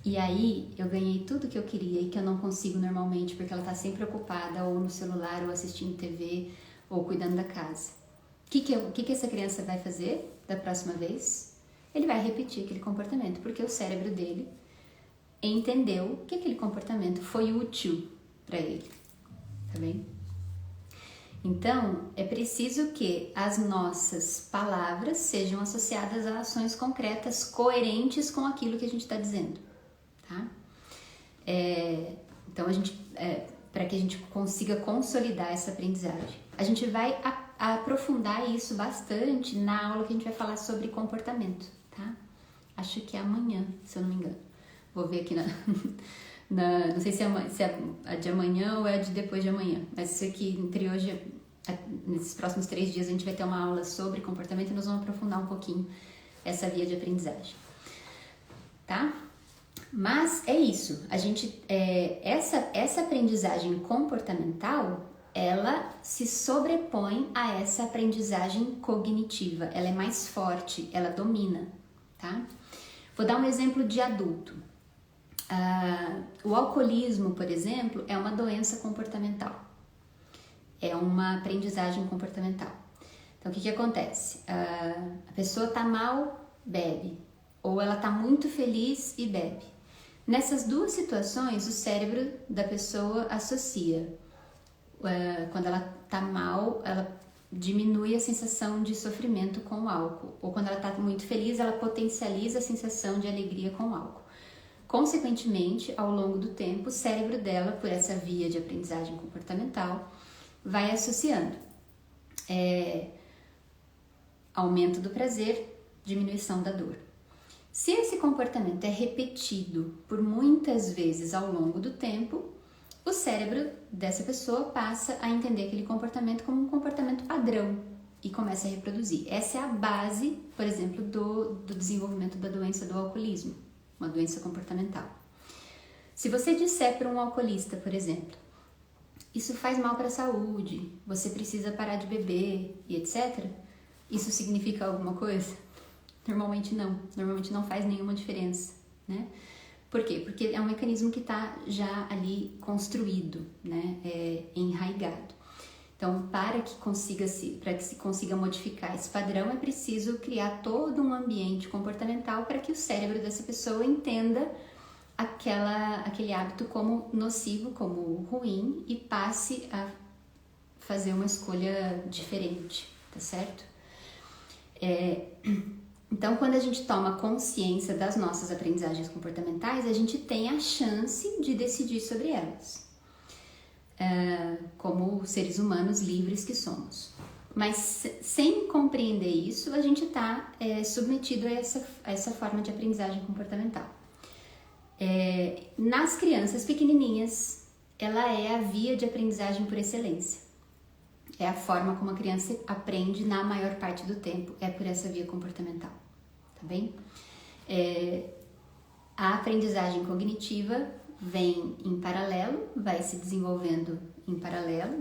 E aí eu ganhei tudo que eu queria e que eu não consigo normalmente, porque ela está sempre ocupada ou no celular, ou assistindo TV, ou cuidando da casa. que essa criança vai fazer da próxima vez? Ele vai repetir aquele comportamento, porque o cérebro dele entendeu que aquele comportamento foi útil para ele, tá bem? Então, é preciso que as nossas palavras sejam associadas a ações concretas coerentes com aquilo que a gente está dizendo, tá? Então, para que a gente consiga consolidar essa aprendizagem, a gente vai aprofundar isso bastante na aula que a gente vai falar sobre comportamento, tá? Acho que é amanhã, se eu não me engano. Vou ver aqui não sei se é a de amanhã ou é a de depois de amanhã, mas isso aqui, entre hoje, nesses próximos 3 dias, a gente vai ter uma aula sobre comportamento e nós vamos aprofundar um pouquinho essa via de aprendizagem, tá? Mas é isso, a gente, essa aprendizagem comportamental, ela se sobrepõe a essa aprendizagem cognitiva, ela é mais forte, ela domina, tá? Vou dar um exemplo de adulto. O alcoolismo, por exemplo, é uma doença comportamental, é uma aprendizagem comportamental. Então, o que acontece? A pessoa tá mal, bebe, ou ela tá muito feliz e bebe. Nessas duas situações, o cérebro da pessoa associa. Quando ela tá mal, ela diminui a sensação de sofrimento com o álcool, ou quando ela tá muito feliz, ela potencializa a sensação de alegria com o álcool. Consequentemente, ao longo do tempo, o cérebro dela, por essa via de aprendizagem comportamental, vai associando aumento do prazer, diminuição da dor. Se esse comportamento é repetido por muitas vezes ao longo do tempo, o cérebro dessa pessoa passa a entender aquele comportamento como um comportamento padrão e começa a reproduzir. Essa é a base, por exemplo, do desenvolvimento da doença do alcoolismo, uma doença comportamental. Se você disser para um alcoolista, por exemplo, isso faz mal para a saúde, você precisa parar de beber e etc., isso significa alguma coisa? Normalmente não faz nenhuma diferença, né? Por quê? Porque é um mecanismo que está já ali construído, né? Enraigado. Então, para que se consiga modificar esse padrão, é preciso criar todo um ambiente comportamental para que o cérebro dessa pessoa entenda aquele hábito como nocivo, como ruim e passe a fazer uma escolha diferente, tá certo? Então, quando a gente toma consciência das nossas aprendizagens comportamentais, a gente tem a chance de decidir sobre elas, como seres humanos livres que somos. Mas sem compreender isso, a gente está submetido a essa forma de aprendizagem comportamental. Nas crianças pequenininhas, ela é a via de aprendizagem por excelência. É a forma como a criança aprende na maior parte do tempo, é por essa via comportamental, tá bem? A aprendizagem cognitiva vem em paralelo, vai se desenvolvendo em paralelo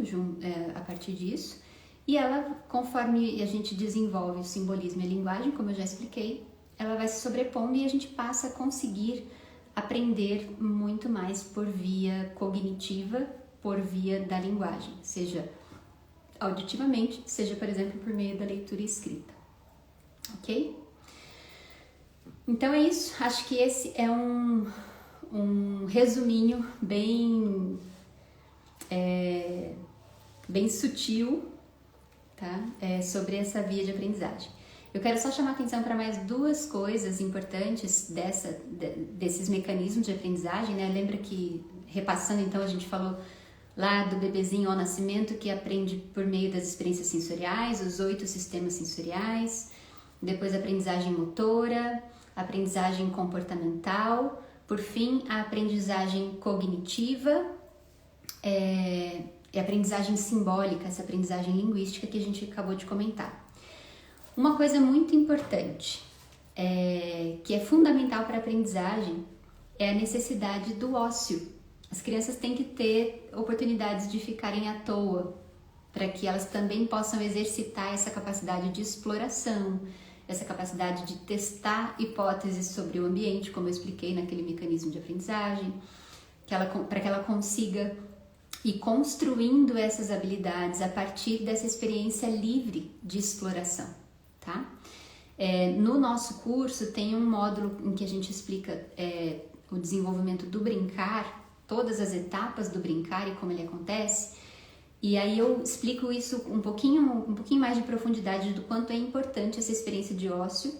a partir disso, e ela, conforme a gente desenvolve o simbolismo e a linguagem, como eu já expliquei, ela vai se sobrepondo e a gente passa a conseguir aprender muito mais por via cognitiva, por via da linguagem, seja auditivamente, seja, por exemplo, por meio da leitura e escrita, ok? Então é isso, acho que esse é um resuminho bem sutil, tá? Sobre essa via de aprendizagem. Eu quero só chamar a atenção para mais 2 coisas importantes desses mecanismos de aprendizagem, né? Lembra que, repassando então, a gente falou lá do bebezinho ao nascimento que aprende por meio das experiências sensoriais, os 8 sistemas sensoriais, depois a aprendizagem motora, a aprendizagem comportamental, por fim a aprendizagem cognitiva e a aprendizagem simbólica, essa aprendizagem linguística que a gente acabou de comentar. Uma coisa muito importante, que é fundamental para a aprendizagem, é a necessidade do ócio. As crianças têm que ter oportunidades de ficarem à toa, para que elas também possam exercitar essa capacidade de exploração, essa capacidade de testar hipóteses sobre o ambiente, como eu expliquei naquele mecanismo de aprendizagem, para que ela consiga e construindo essas habilidades a partir dessa experiência livre de exploração, tá? No nosso curso tem um módulo em que a gente explica o desenvolvimento do brincar, todas as etapas do brincar e como ele acontece, e aí eu explico isso um pouquinho mais de profundidade do quanto é importante essa experiência de ócio,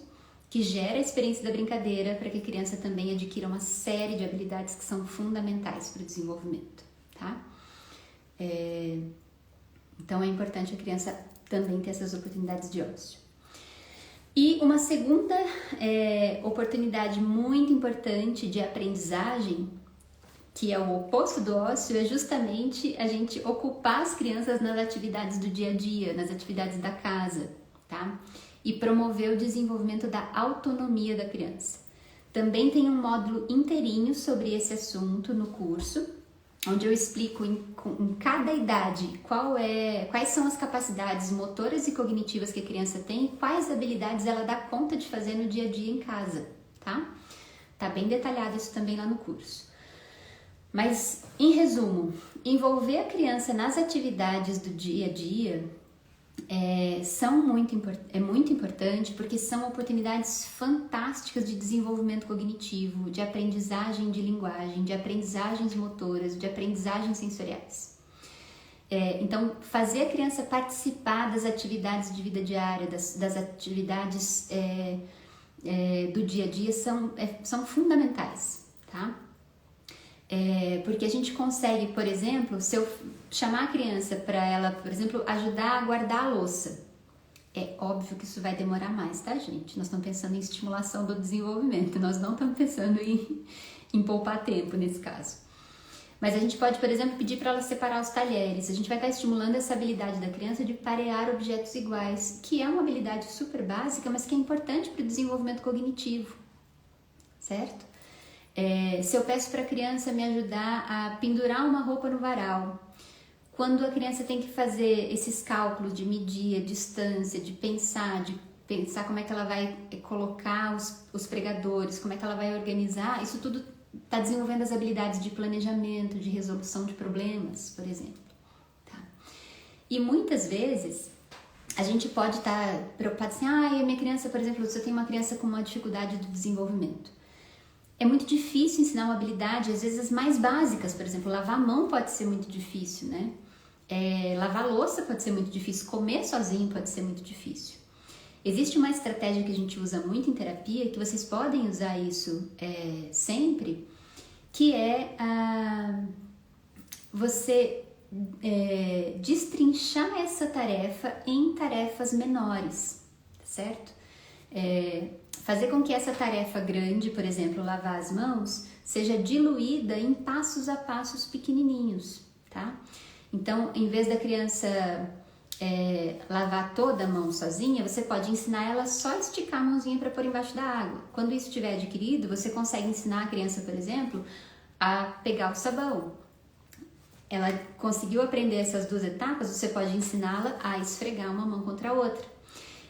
que gera a experiência da brincadeira para que a criança também adquira uma série de habilidades que são fundamentais para o desenvolvimento, tá? Então é importante a criança também ter essas oportunidades de ócio. E uma segunda oportunidade muito importante de aprendizagem, que é o oposto do ócio, é justamente a gente ocupar as crianças nas atividades do dia a dia, nas atividades da casa, tá? E promover o desenvolvimento da autonomia da criança. Também tem um módulo inteirinho sobre esse assunto no curso, onde eu explico em cada idade quais são as capacidades motoras e cognitivas que a criança tem e quais habilidades ela dá conta de fazer no dia a dia em casa, tá? Tá bem detalhado isso também lá no curso. Mas, em resumo, envolver a criança nas atividades do dia a dia é muito importante porque são oportunidades fantásticas de desenvolvimento cognitivo, de aprendizagem de linguagem, de aprendizagens motoras, de aprendizagens sensoriais. Então, fazer a criança participar das atividades de vida diária, das atividades do dia a dia são fundamentais, tá? Porque a gente consegue, por exemplo, se eu chamar a criança para ela, por exemplo, ajudar a guardar a louça, é óbvio que isso vai demorar mais, tá, gente? Nós estamos pensando em estimulação do desenvolvimento, nós não estamos pensando em poupar tempo nesse caso. Mas a gente pode, por exemplo, pedir para ela separar os talheres. A gente vai estar estimulando essa habilidade da criança de parear objetos iguais, que é uma habilidade super básica, mas que é importante para o desenvolvimento cognitivo, certo? Se eu peço para a criança me ajudar a pendurar uma roupa no varal, quando a criança tem que fazer esses cálculos de medir a distância, de pensar como é que ela vai colocar os pregadores, como é que ela vai organizar, isso tudo está desenvolvendo as habilidades de planejamento, de resolução de problemas, por exemplo. Tá? E muitas vezes a gente pode estar preocupado assim, a minha criança, por exemplo, se eu tenho uma criança com uma dificuldade do desenvolvimento, é muito difícil ensinar uma habilidade, às vezes as mais básicas, por exemplo, lavar a mão pode ser muito difícil, né? Lavar a louça pode ser muito difícil, comer sozinho pode ser muito difícil. Existe uma estratégia que a gente usa muito em terapia, que vocês podem usar isso sempre, que é você destrinchar essa tarefa em tarefas menores, certo? Fazer com que essa tarefa grande, por exemplo, lavar as mãos, seja diluída em passos a passos pequenininhos, tá? Então, em vez da criança lavar toda a mão sozinha, você pode ensinar ela só a esticar a mãozinha para pôr embaixo da água. Quando isso estiver adquirido, você consegue ensinar a criança, por exemplo, a pegar o sabão. Ela conseguiu aprender essas duas etapas, você pode ensiná-la a esfregar uma mão contra a outra.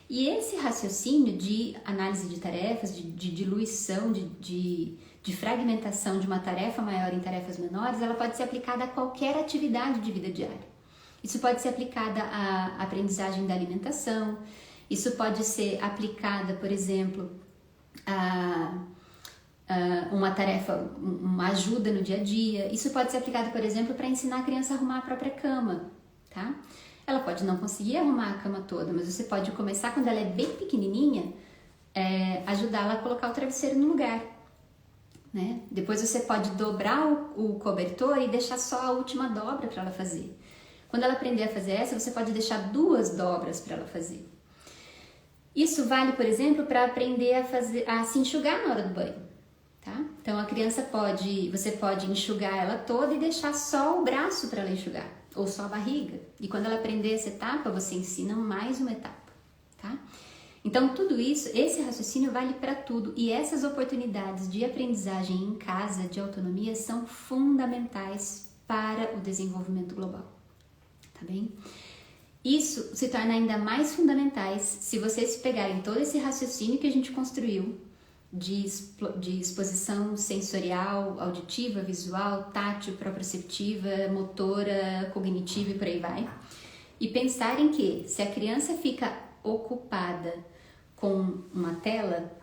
E esse raciocínio de análise de tarefas, de diluição, de fragmentação de uma tarefa maior em tarefas menores, ela pode ser aplicada a qualquer atividade de vida diária. Isso pode ser aplicada à aprendizagem da alimentação, isso pode ser aplicada, por exemplo, a uma tarefa, uma ajuda no dia a dia. Isso pode ser aplicado, por exemplo, para ensinar a criança a arrumar a própria cama, tá? Ela pode não conseguir arrumar a cama toda, mas você pode começar quando ela é bem pequenininha, ajudá-la a colocar o travesseiro no lugar, né? Depois você pode dobrar o cobertor e deixar só a última dobra para ela fazer. Quando ela aprender a fazer essa, você pode deixar 2 dobras para ela fazer. Isso vale, por exemplo, para aprender a se enxugar na hora do banho, tá? Então você pode enxugar ela toda e deixar só o braço para ela enxugar, ou só a barriga. E quando ela aprender essa etapa, você ensina mais uma etapa, tá? Então, tudo isso, esse raciocínio vale para tudo. E essas oportunidades de aprendizagem em casa, de autonomia, são fundamentais para o desenvolvimento global, tá bem? Isso se torna ainda mais fundamentais se vocês pegarem todo esse raciocínio que a gente construiu de exposição sensorial, auditiva, visual, tátil, proprioceptiva, motora, cognitiva e por aí vai. E pensarem que se a criança fica ocupada com uma tela,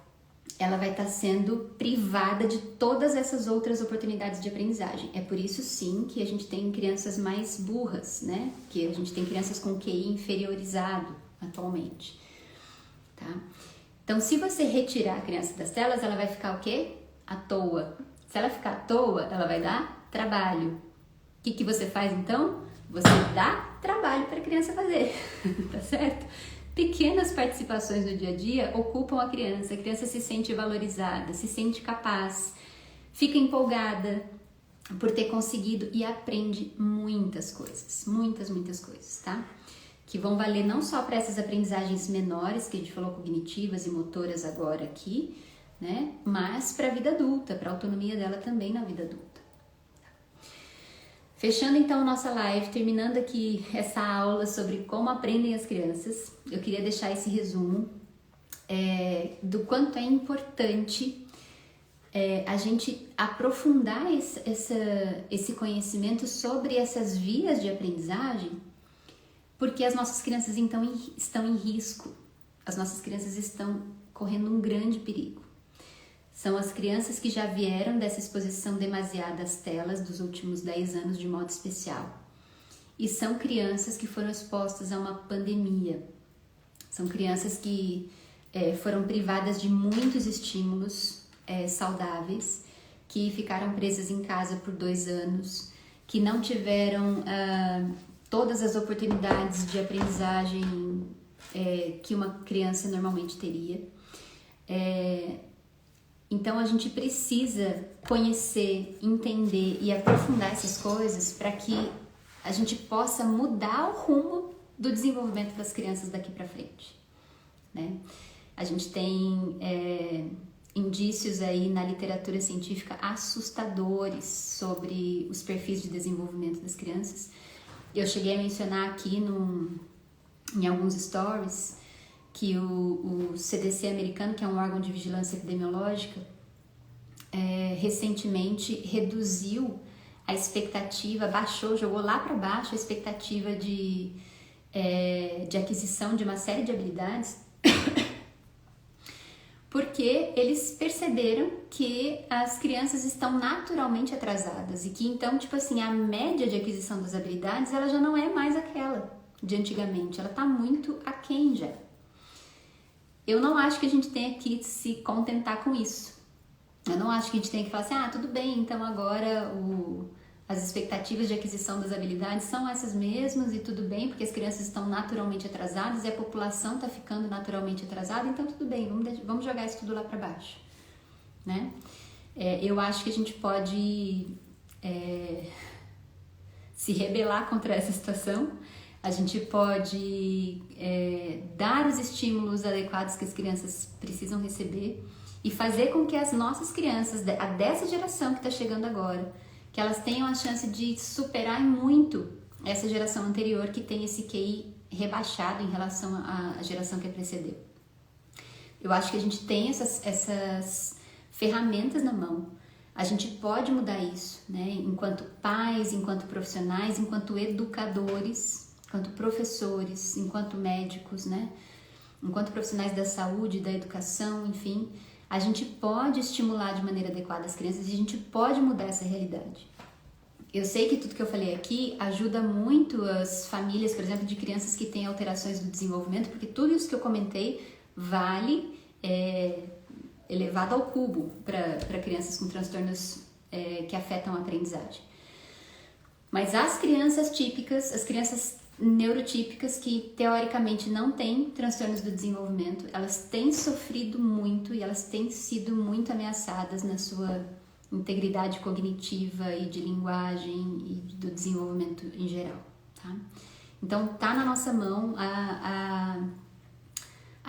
ela vai estar sendo privada de todas essas outras oportunidades de aprendizagem. É por isso, sim, que a gente tem crianças mais burras, né? Que a gente tem crianças com QI inferiorizado atualmente, tá? Então, se você retirar a criança das telas, ela vai ficar o quê? À toa. Se ela ficar à toa, ela vai dar trabalho. O que você faz, então? Você dá trabalho para a criança fazer, tá certo? Pequenas participações no dia a dia ocupam a criança se sente valorizada, se sente capaz, fica empolgada por ter conseguido e aprende muitas coisas, muitas coisas, tá? Que vão valer não só para essas aprendizagens menores, que a gente falou cognitivas e motoras agora aqui, né? Mas para a vida adulta, para a autonomia dela também na vida adulta. Fechando então nossa live, terminando aqui essa aula sobre como aprendem as crianças, eu queria deixar esse resumo do quanto é importante a gente aprofundar esse conhecimento sobre essas vias de aprendizagem, porque as nossas crianças então estão em risco, as nossas crianças estão correndo um grande perigo. São as crianças que já vieram dessa exposição demasiada às telas dos últimos 10 anos de modo especial. E são crianças que foram expostas a uma pandemia. São crianças que foram privadas de muitos estímulos saudáveis, que ficaram presas em casa por 2 anos, que não tiveram todas as oportunidades de aprendizagem que uma criança normalmente teria. Então a gente precisa conhecer, entender e aprofundar essas coisas para que a gente possa mudar o rumo do desenvolvimento das crianças daqui para frente, né? A gente tem indícios aí na literatura científica assustadores sobre os perfis de desenvolvimento das crianças. Eu cheguei a mencionar aqui em alguns stories que o CDC americano, que é um órgão de vigilância epidemiológica, recentemente reduziu a expectativa, jogou lá para baixo a expectativa de aquisição de uma série de habilidades, porque eles perceberam que as crianças estão naturalmente atrasadas e que então, tipo assim, a média de aquisição das habilidades, ela já não é mais aquela de antigamente, ela está muito aquém já. Eu não acho que a gente tenha que se contentar com isso. Eu não acho que a gente tenha que falar assim, tudo bem, então agora as expectativas de aquisição das habilidades são essas mesmas e tudo bem, porque as crianças estão naturalmente atrasadas e a população está ficando naturalmente atrasada, então tudo bem, vamos jogar isso tudo lá para baixo, né? Eu acho que a gente pode se rebelar contra essa situação. A gente pode dar os estímulos adequados que as crianças precisam receber e fazer com que as nossas crianças, a dessa geração que está chegando agora, que elas tenham a chance de superar muito essa geração anterior que tem esse QI rebaixado em relação à geração que a precedeu. Eu acho que a gente tem essas ferramentas na mão. A gente pode mudar isso, né? Enquanto pais, enquanto profissionais, enquanto educadores, enquanto professores, enquanto médicos, né? Enquanto profissionais da saúde, da educação, enfim, a gente pode estimular de maneira adequada as crianças e a gente pode mudar essa realidade. Eu sei que tudo que eu falei aqui ajuda muito as famílias, por exemplo, de crianças que têm alterações do desenvolvimento, porque tudo isso que eu comentei vale elevado ao cubo para crianças com transtornos que afetam a aprendizagem. Mas as crianças típicas, as crianças neurotípicas que teoricamente não têm transtornos do desenvolvimento, elas têm sofrido muito e elas têm sido muito ameaçadas na sua integridade cognitiva e de linguagem e do desenvolvimento em geral, tá? Então tá na nossa mão a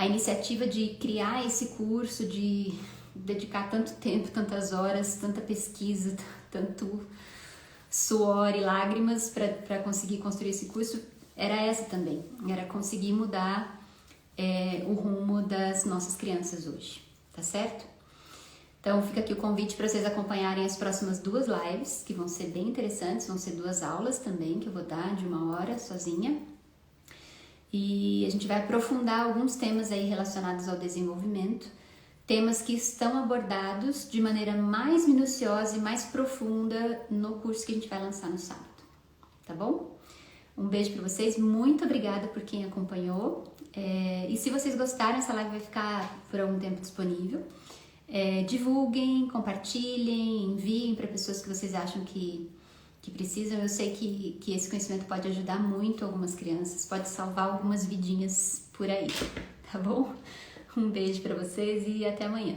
iniciativa de criar esse curso, de dedicar tanto tempo, tantas horas, tanta pesquisa, tanto suor e lágrimas para conseguir construir esse curso. Era essa também, era conseguir mudar o rumo das nossas crianças hoje, tá certo? Então fica aqui o convite para vocês acompanharem as próximas 2 lives, que vão ser bem interessantes, vão ser 2 aulas também, que eu vou dar de 1 hora sozinha. E a gente vai aprofundar alguns temas aí relacionados ao desenvolvimento, temas que estão abordados de maneira mais minuciosa e mais profunda no curso que a gente vai lançar no sábado, tá bom? Um beijo para vocês, muito obrigada por quem acompanhou. E se vocês gostaram, essa live vai ficar por algum tempo disponível. Divulguem, compartilhem, enviem para pessoas que vocês acham que precisam. Eu sei que esse conhecimento pode ajudar muito algumas crianças, pode salvar algumas vidinhas por aí, tá bom? Um beijo para vocês e até amanhã.